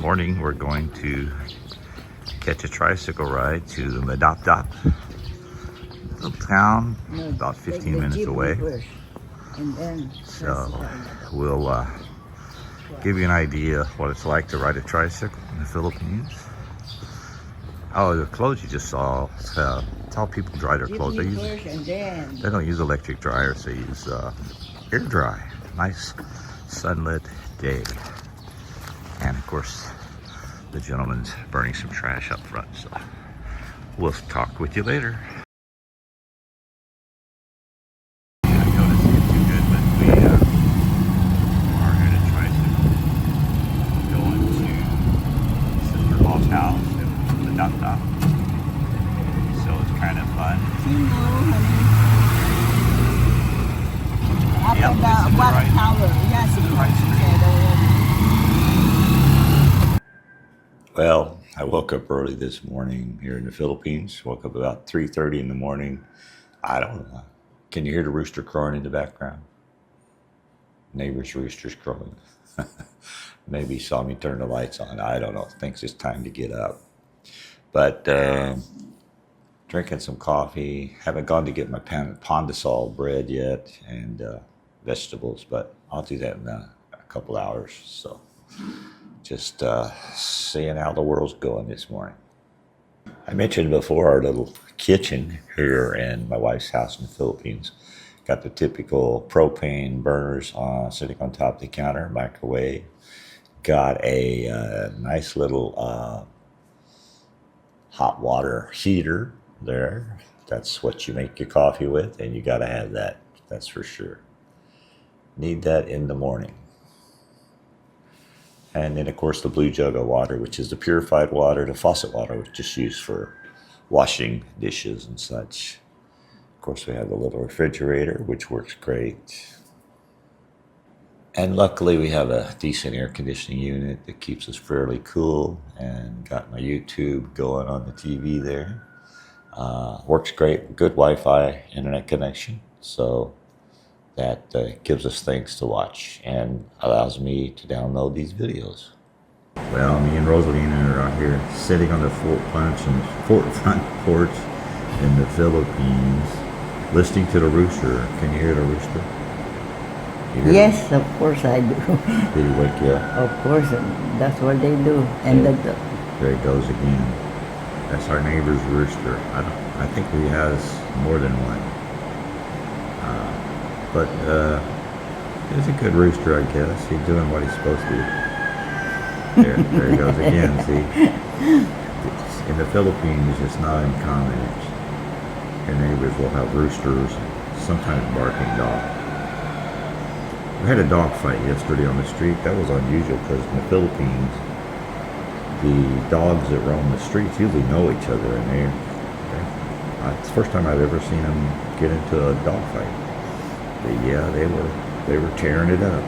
morning we're going to catch a tricycle ride to Madapdap, little town about 15 minutes away. So we'll give you an idea what it's like to ride a tricycle in the Philippines. Oh, the clothes you just saw, it's how people dry their clothes. They don't use electric dryers, they use air dry. Nice sunlit day. And of course, the gentleman's burning some trash up front. So we'll talk with you later. Well, I woke up early this morning here in the Philippines. Woke up about 3:30 in the morning. I don't know. Can you hear the rooster crowing in the background? Neighbor's rooster's crowing. Maybe he saw me turn the lights on. I don't know. Thinks it's time to get up. But drinking some coffee. Haven't gone to get my pandesal bread yet and vegetables, but I'll do that in a couple hours. So just seeing how the world's going this morning. I mentioned before our little kitchen here in my wife's house in the Philippines. Got the typical propane burners sitting on top of the counter, microwave. Got a nice little hot water heater there. That's what you make your coffee with, and you got to have that. That's for sure. Need that in the morning. And then, of course, the blue jug of water, which is the purified water, the faucet water, which is used for washing dishes and such. Of course, we have a little refrigerator, which works great. And luckily, we have a decent air conditioning unit that keeps us fairly cool, and got my YouTube going on the TV there. Works great, good Wi-Fi internet connection. So that gives us things to watch and allows me to download these videos. Well, me and Rosalina are out here sitting on the front porch in the Philippines, listening to the rooster. Can you hear the rooster? Yes, of course I do. Did he wake you up? Of course, that's what they do. And there it goes again. That's our neighbor's rooster. I think he has more than one. But he's a good rooster, I guess. He's doing what he's supposed to do. There he goes again, see? In the Philippines, it's not uncommon. Your neighbors will have roosters, sometimes barking dogs. We had a dog fight yesterday on the street. That was unusual because in the Philippines, the dogs that roam the streets usually know each other, and it's the first time I've ever seen them get into a dog fight. But yeah, they were tearing it up.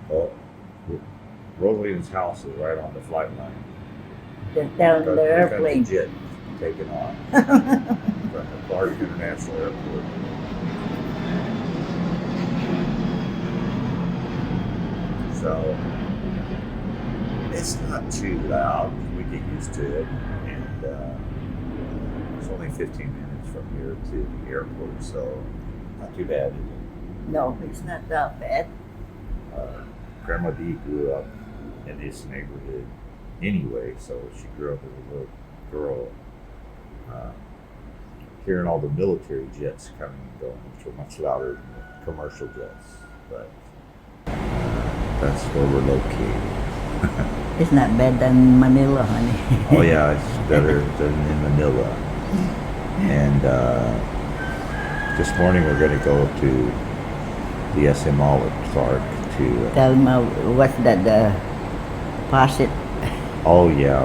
Oh, Rosalina's house is right on the flight line. Just down the airplane. The jet taking off from the Clark International Airport. So it's not too loud. We get used to it, and it's only 15 minutes from here to the airport, so not too bad. No, it's not that bad. Grandma Dee grew up in this neighborhood anyway, so she grew up as a little girl, hearing all the military jets coming and going, which were much louder than the commercial jets. But that's where we're located. It's not bad than Manila, honey. Oh yeah, it's better than in Manila. And this morning we're going to go to the SM Olive Park to... Tell me, what's that, the faucet? Oh yeah,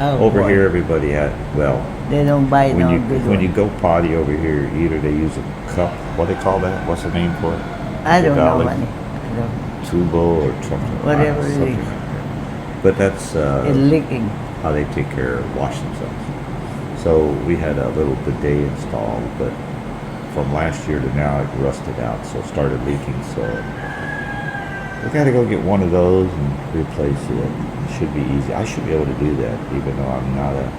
over here everybody they don't buy when when you go potty over here, either they use a cup, what do they call that? What's the name for it? I don't know, honey. I don't. Tubo or something. Whatever it is. Like that. But that's it's leaking. How they take care of wash themselves. So we had a little bidet installed, but from last year to now it rusted out, so it started leaking. So We got to go get one of those and replace it. It should be easy. I should be able to do that, even though I'm not a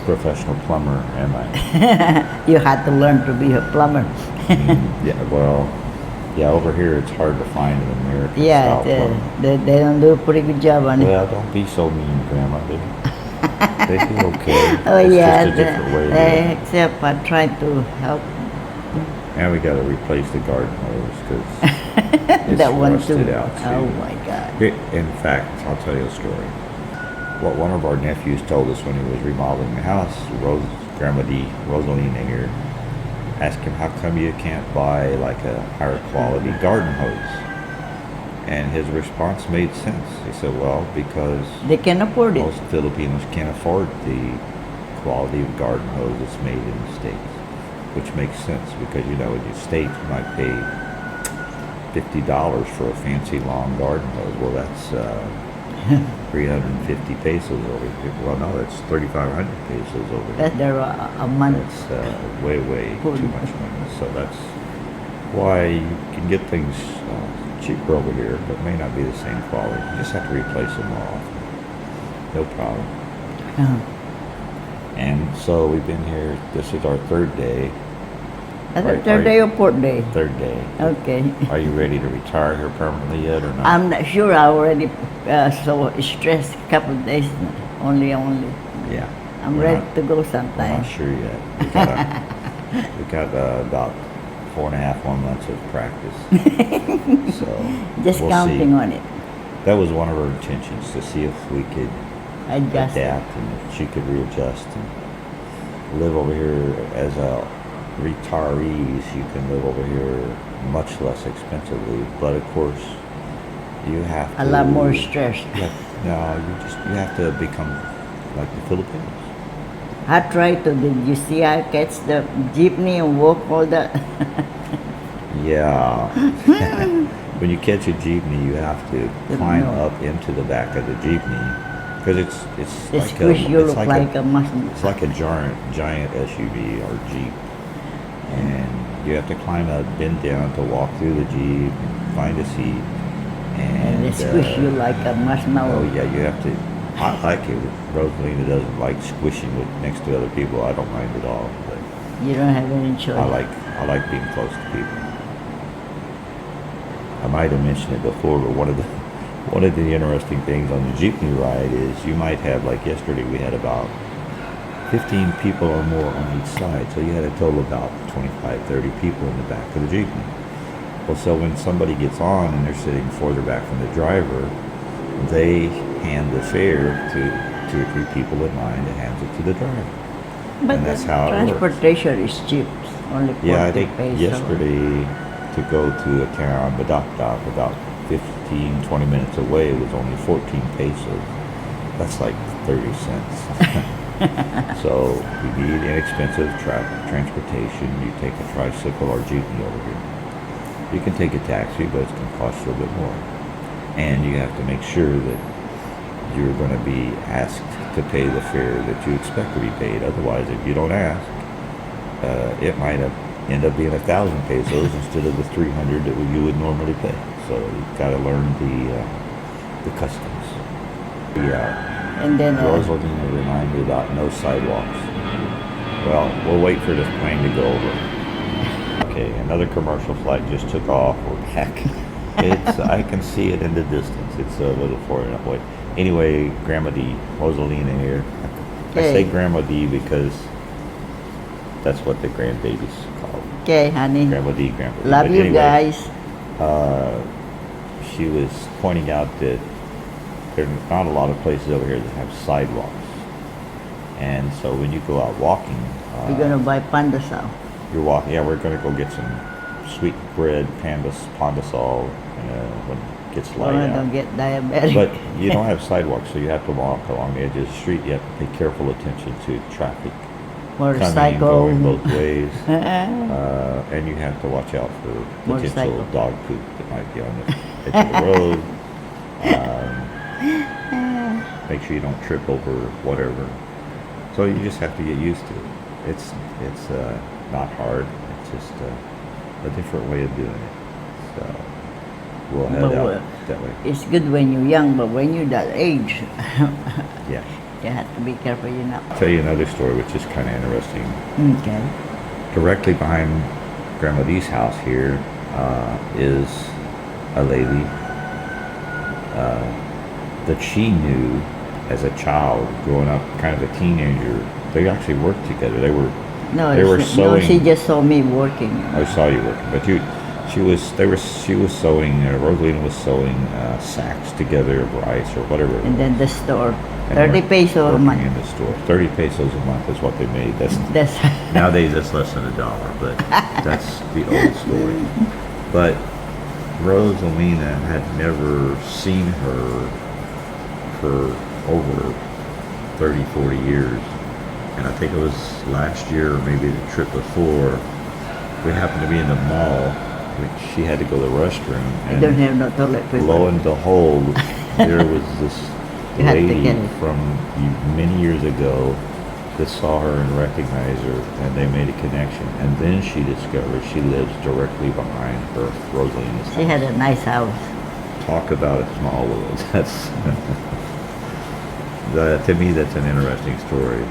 professional plumber, am I? You had to learn to be a plumber. Yeah, well, yeah, over here it's hard to find an American Yeah, style plumber. they don't do a pretty good job on it. Well, don't be so mean, Grandma. They do okay. Oh It's yeah, just a different way of doing it. except I tried to help And we got to replace the garden hose because it's that one rusted too. out too. Oh my God. In fact, I'll tell you a story. What one of our nephews told us when he was remodeling the house, Grandma D, Rosalina here, asked him, how come you can't buy like a higher quality garden hose? And his response made sense. He said, well, because They can afford it. most Filipinos can't afford the quality of garden hose that's made in the States, which makes sense because, you know, in the States you might pay $50 for a fancy long garden hose. Well, that's 350 pesos over here. Well, no, that's 3,500 pesos over here. That's there a month. That's way too much money. So that's why you can get things cheaper over here, but may not be the same quality. You just have to replace them more often. No problem. Uh-huh. And so we've been here. This is our third day. Third day or fourth day? Third day. Okay. Are you ready to retire here permanently yet or not? I'm not sure. I already so stressed a couple of days. Only. Yeah. I'm We're ready not- to go We're sometime. not sure yet. We got about 4.5 months of practice. So Just we'll counting see. on it. That was one of our intentions, to see if we could Adjust. adapt and if she could readjust and live over here as a retirees. You can live over here much less expensively, but of course you have to A lot more stress. you have to become like the Filipinos. I tried to. Did you see I catch the jeepney and walk all that? Yeah. When you catch a jeepney, you have to climb up into the back of the jeepney because it's They like squish you it's look like a mushroom. it's like a giant SUV or Jeep, and you have to climb up, bend down to walk through the Jeep, find a seat, And they squish you like a marshmallow. Oh yeah, you have to. I like it. Rosalina doesn't like squishing with next to other people. I don't mind at all, but You don't have any choice. I like being close to people. I might have mentioned it before, but one of the interesting things on the jeepney ride is you might have, like yesterday, we had about 15 people or more on each side, so you had a total of about 25, 30 people in the back of the jeepney. Well, so when somebody gets on and they're sitting further back from the driver, they hand the fare to 2 or 3 people in line and hands it to the driver. But and that's the how it works. transportation is cheap. Only 40 Yeah, I think pesos. yesterday to go to a town, Badakdak, about 15, 20 minutes away, it was only 14 pesos. That's like 30 cents. So you need inexpensive transportation. You take a tricycle or jeepney over here. You can take a taxi, but it's going to cost you a bit more. And you have to make sure that you're going to be asked to pay the fare that you expect to be paid. Otherwise, if you don't ask, it might end up being 1,000 pesos instead of the 300 that you would normally pay. So you've got to learn the customs. Yeah. And then Rosalina reminded me about no sidewalks. Well, we'll wait for this plane to go over. Okay, another commercial flight just took off. We're back. I can see it in the distance. It's a little far enough away. Anyway, Grandma D, Rosalina here. I say Grandma D because that's what the grandbabies call. okay, honey. Grandma D, Grandpa D. Love But you anyway, guys. She was pointing out that there are not a lot of places over here that have sidewalks. And so when you go out walking, We're gonna buy pandesal. you're walking. Yeah, we're gonna go get some sweet bread, pandesal, when it gets Or light I out. don't get diabetic. But you don't have sidewalks, so you have to walk along the edge of the street. You have to pay careful attention to traffic coming and Motorcycle. going both ways, and you have to watch out for potential Motorcycle. dog poop that might be on the edge of the road. Make sure you don't trip over whatever. So you just have to get used to it. It's not hard. It's just a different way of doing it. So we'll head But out that way. it's good when you're young, but when you're that age, Yeah. you have to be careful, you know. I'll tell you another story, which is kind of interesting. Okay. Directly behind Grandma Dee's house here is a lady that she knew as a child, growing up, kind of a teenager. They actually worked together. They were sewing. No, she just saw me working. I saw you working, but she was sewing. Rosalina was sewing sacks together of rice or whatever. And then the store, And 30 pesos a working month. in the store. 30 pesos a month is what they made. That's Nowadays that's less than $1, but that's the old story. But Rosalina had never seen her for over 30, 40 years. And I think it was last year or maybe the trip before, we happened to be in the mall, which she had to go to the restroom. I And don't have no toilet paper. lo and behold, there was this You had to lady get it. from many years ago that saw her and recognized her, and they made a connection. And then she discovered she lives directly behind her Rosalina's house. She had a nice house. Talk about a small world. That's to me, that's an interesting story.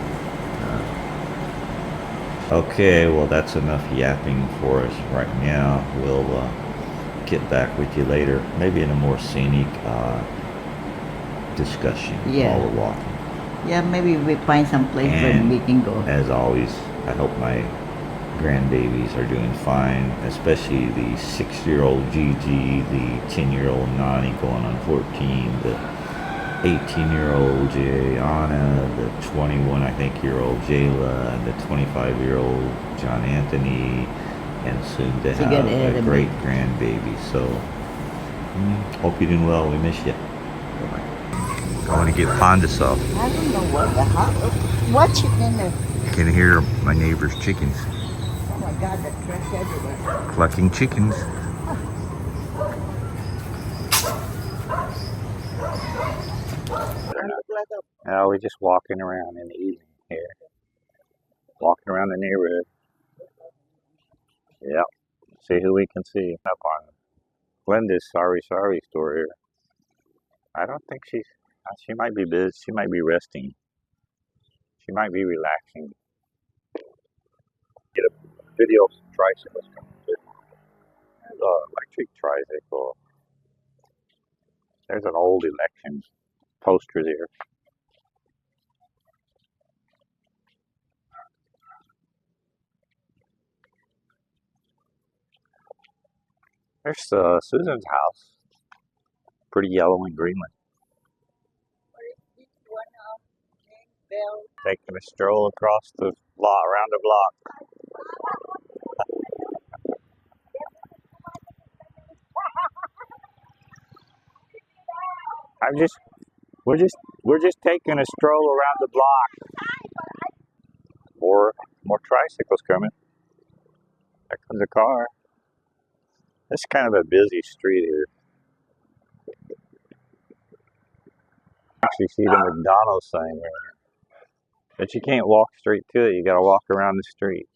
Okay, well, that's enough yapping for us right now. We'll get back with you later, maybe in a more scenic discussion Yeah. while we're walking. Yeah, maybe we find some place where And we can go. as always, I hope my grandbabies are doing fine, especially the 6-year-old Gigi, the 10-year-old Nani going on 14, the 18-year-old Jayana, the 21, I think, year-old Jayla, and the 25-year-old John Anthony, and soon to So have good, a Adam. great grandbaby. So, hope you're doing well. We miss you. Bye-bye. Going to get Pondaso. I don't know what the hell. What's it in there? You can hear my neighbor's chickens Oh my God, the trash everywhere. clucking chickens. We're just walking around in the evening here. Walking around the neighborhood. Yep. See who we can see. Up on Glenda's sorry store here. I don't think she might be busy. She might be resting. She might be relaxing. Get a video of some tricycles coming through. There's an electric tricycle. There's an old election poster there. There's Susan's house. Pretty yellow and green one. Taking a stroll across the block, around the block. We're just taking a stroll around the block. More tricycles coming. There comes a car. This is kind of a busy street here. Actually see the McDonald's sign there. But you can't walk straight to it. You gotta walk around the street.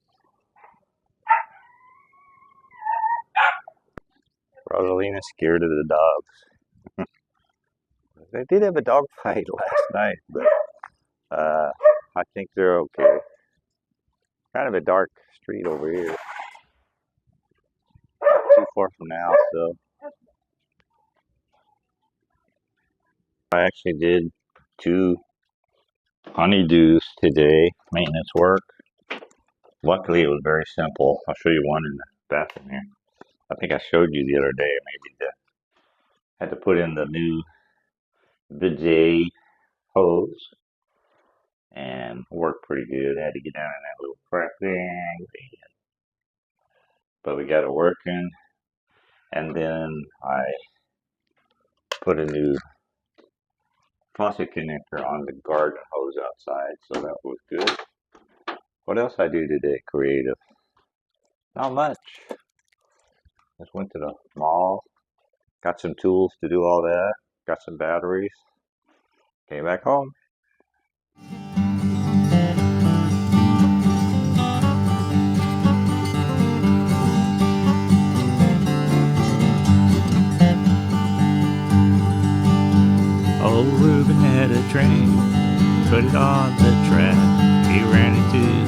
Rosalina's scared of the dogs. They did have a dog fight last night, but I think they're okay. Kind of a dark street over here. Not too far from the house, though. I actually did 2 honeydews today, maintenance work. Luckily, it was very simple. I'll show you one in the bathroom here. I think I showed you the other day. Maybe had to put in the new bidet hose and worked pretty good. I had to get down in that little crack thing, but we got it working. And then I put a new faucet connector on the garden hose outside, so that was good. What else I do today? Creative. Not much. Just went to the mall, got some tools to do all that, got some batteries, came back home. Old Reuben had a train, put it on the track. He ran into